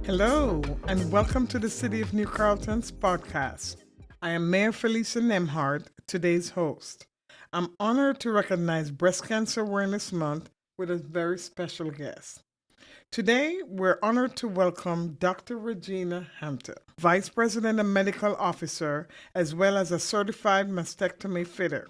Hello, and welcome to the City of New Carlton's podcast. I am Mayor Felicia Nemhart, today's host. I'm honored to recognize Breast Cancer Awareness Month with a very special guest. Today, we're honored to welcome Dr. Regina Hampton, Vice President and Medical Officer, as well as a certified mastectomy fitter.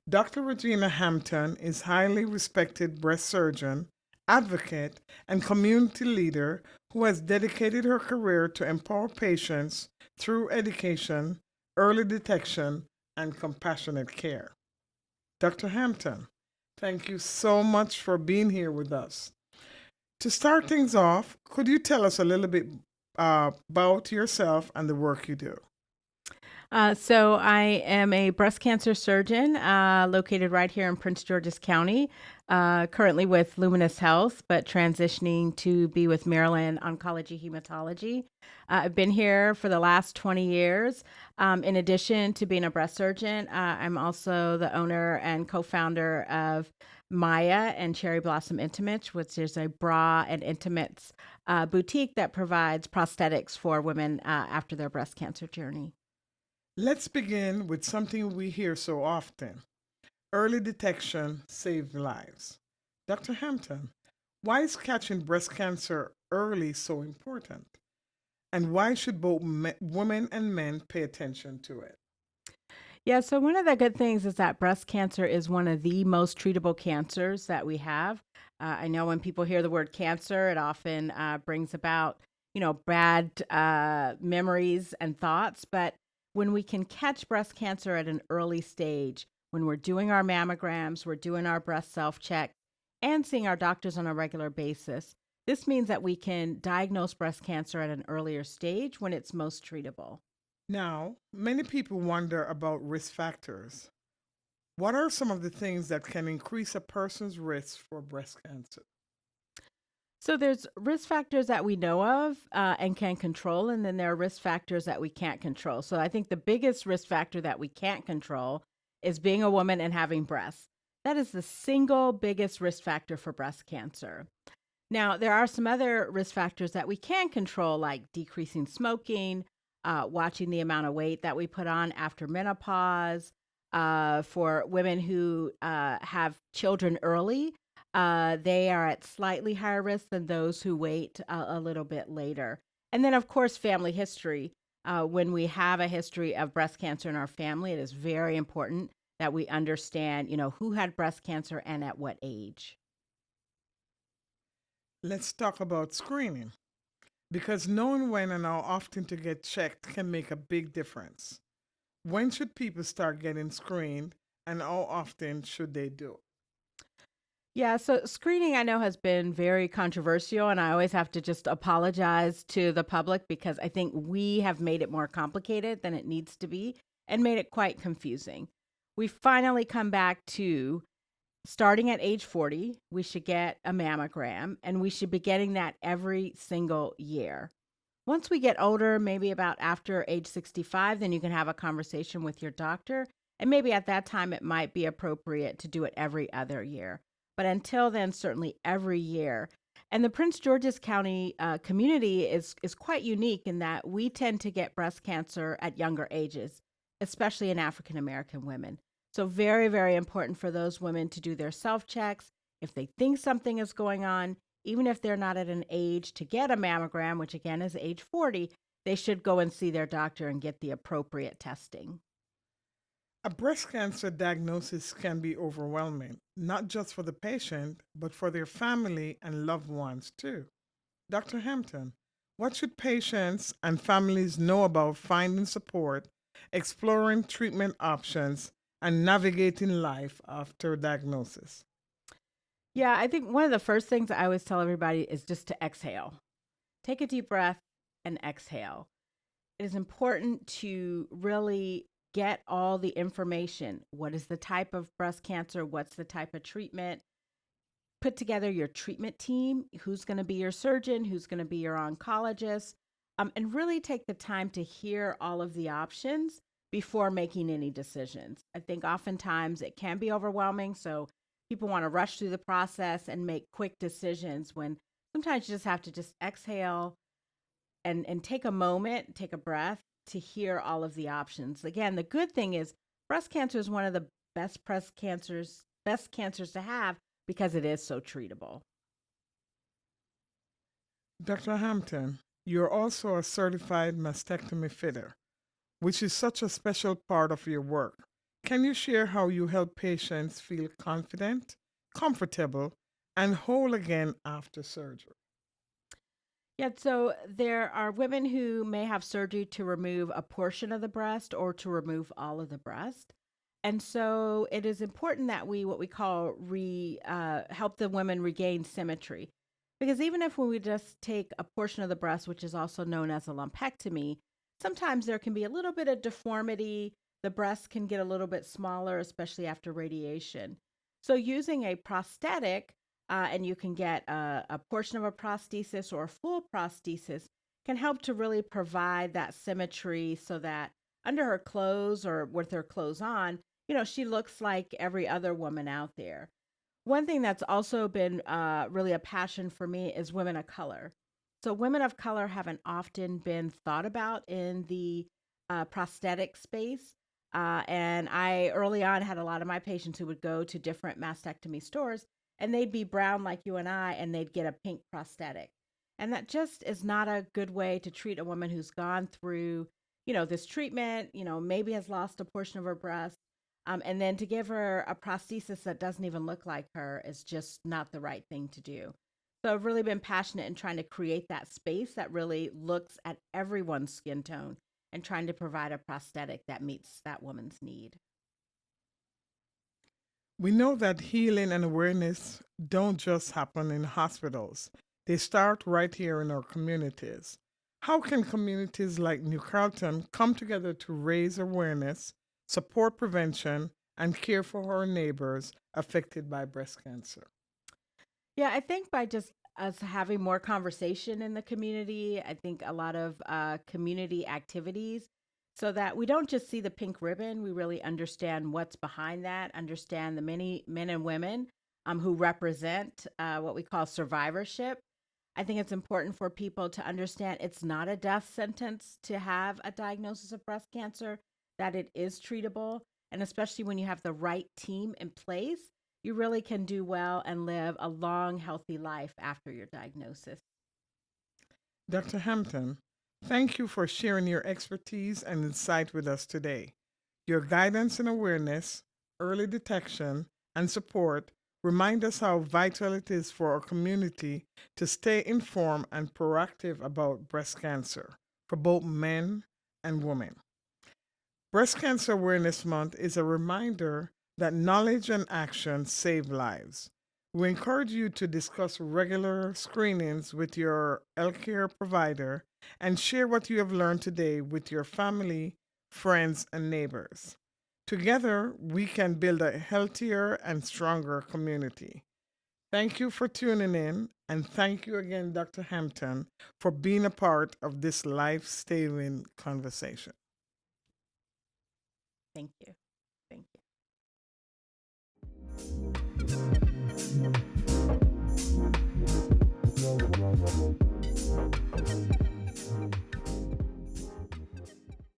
Dr. Regina Hampton is highly respected breast surgeon, advocate, and community leader who has dedicated her career to empower patients through education, early detection, and compassionate care. Dr. Hampton, thank you so much for being here with us. To start things off, could you tell us a little bit about yourself and the work you do? So I am a breast cancer surgeon located right here in Prince George's County, currently with Luminous Health, but transitioning to be with Maryland Oncology Hematology. I've been here for the last 20 years. In addition to being a breast surgeon, I'm also the owner and co-founder of Maya and Cherry Blossom Intimates, which is a bra and intimates boutique that provides prosthetics for women after their breast cancer journey. Let's begin with something we hear so often. Early detection saves lives. Dr. Hampton, why is catching breast cancer early so important? And why should both women and men pay attention to it? Yeah, so one of the good things is that breast cancer is one of the most treatable cancers that we have. I know when people hear the word cancer, it often brings about, bad memories and thoughts. But when we can catch breast cancer at an early stage, when we're doing our mammograms, we're doing our breast self check, and seeing our doctors on a regular basis, this means that we can diagnose breast cancer at an earlier stage when it's most treatable. Now, many people wonder about risk factors. What are some of the things that can increase a person's risk for breast cancer? So there's risk factors that we know of and can control, and then there are risk factors that we can't control. So I think the biggest risk factor that we can't control is being a woman and having breasts. That is the single biggest risk factor for breast cancer. Now, there are some other risk factors that we can control, like decreasing smoking, watching the amount of weight that we put on after menopause. For women who have children early, they are at slightly higher risk than those who wait a little bit later. And then, of course, family history. When we have a history of breast cancer in our family, it is very important that we understand, who had breast cancer and at what age. Let's talk about screening, because knowing when and how often to get checked can make a big difference. When should people start getting screened, and how often should they do it? Yeah, so screening I know has been very controversial, and I always have to just apologize to the public because I think we have made it more complicated than it needs to be and made it quite confusing. We finally come back to starting at age 40, we should get a mammogram, and we should be getting that every single year. Once we get older, maybe about after age 65, then you can have a conversation with your doctor. And maybe at that time, it might be appropriate to do it every other year. But until then, certainly every year. And the Prince George's County community is quite unique in that we tend to get breast cancer at younger ages, especially in African American women. So, very, very important for those women to do their self checks. If they think something is going on, even if they're not at an age to get a mammogram, which again is age 40, they should go and see their doctor and get the appropriate testing. A breast cancer diagnosis can be overwhelming, not just for the patient, but for their family and loved ones too. Dr. Hampton, what should patients and families know about finding support, exploring treatment options, and navigating life after diagnosis? Yeah, I think one of the first things I always tell everybody is just to exhale. Take a deep breath and exhale. It is important to really get all the information. What is the type of breast cancer? What's the type of treatment? Put together your treatment team, who's going to be your surgeon, who's going to be your oncologist, and really take the time to hear all of the options before making any decisions. I think oftentimes it can be overwhelming. So people want to rush through the process and make quick decisions when sometimes you just have to just exhale, and take a moment, take a breath to hear all of the options. Again, the good thing is breast cancer is one of the best cancers to have because it is so treatable. Dr. Hampton, you're also a certified mastectomy fitter, which is such a special part of your work. Can you share how you help patients feel confident, comfortable, and whole again after surgery? Yeah, so there are women who may have surgery to remove a portion of the breast or to remove all of the breast. And so it is important that we, what we call, help the women regain symmetry. Because even if when we just take a portion of the breast, which is also known as a lumpectomy, sometimes there can be a little bit of deformity. The breast can get a little bit smaller, especially after radiation. So using a prosthetic, and you can get a portion of a prosthesis or a full prosthesis, can help to really provide that symmetry so that under her clothes or with her clothes on, she looks like every other woman out there. One thing that's also been really a passion for me is women of color. So, women of color haven't often been thought about in the prosthetic space. And I early on had a lot of my patients who would go to different mastectomy stores and they'd be brown like you and I, and they'd get a pink prosthetic. And that just is not a good way to treat a woman who's gone through, this treatment, maybe has lost a portion of her breast. And then to give her a prosthesis that doesn't even look like her is just not the right thing to do. So I've really been passionate in trying to create that space that really looks at everyone's skin tone and trying to provide a prosthetic that meets that woman's need. We know that healing and awareness don't just happen in hospitals, they start right here in our communities. How can communities like New Carlton come together to raise awareness, support prevention, and care for our neighbors affected by breast cancer? Yeah, I think by just us having more conversation in the community, I think a lot of community activities so that we don't just see the pink ribbon, we really understand what's behind that, understand the many men and women who represent what we call survivorship. I think it's important for people to understand it's not a death sentence to have a diagnosis of breast cancer, that it is treatable. And especially when you have the right team in place, you really can do well and live a long, healthy life after your diagnosis. Dr. Hampton, thank you for sharing your expertise and insight with us today. Your guidance and awareness, early detection, and support remind us how vital it is for our community to stay informed and proactive about breast cancer for both men and women. Breast Cancer Awareness Month is a reminder that knowledge and action save lives. We encourage you to discuss regular screenings with your healthcare provider and share what you have learned today with your family, friends, and neighbors. Together, we can build a healthier and stronger community. Thank you for tuning in, and thank you again, Dr. Hampton, for being a part of this life saving conversation. Thank you. Thank you.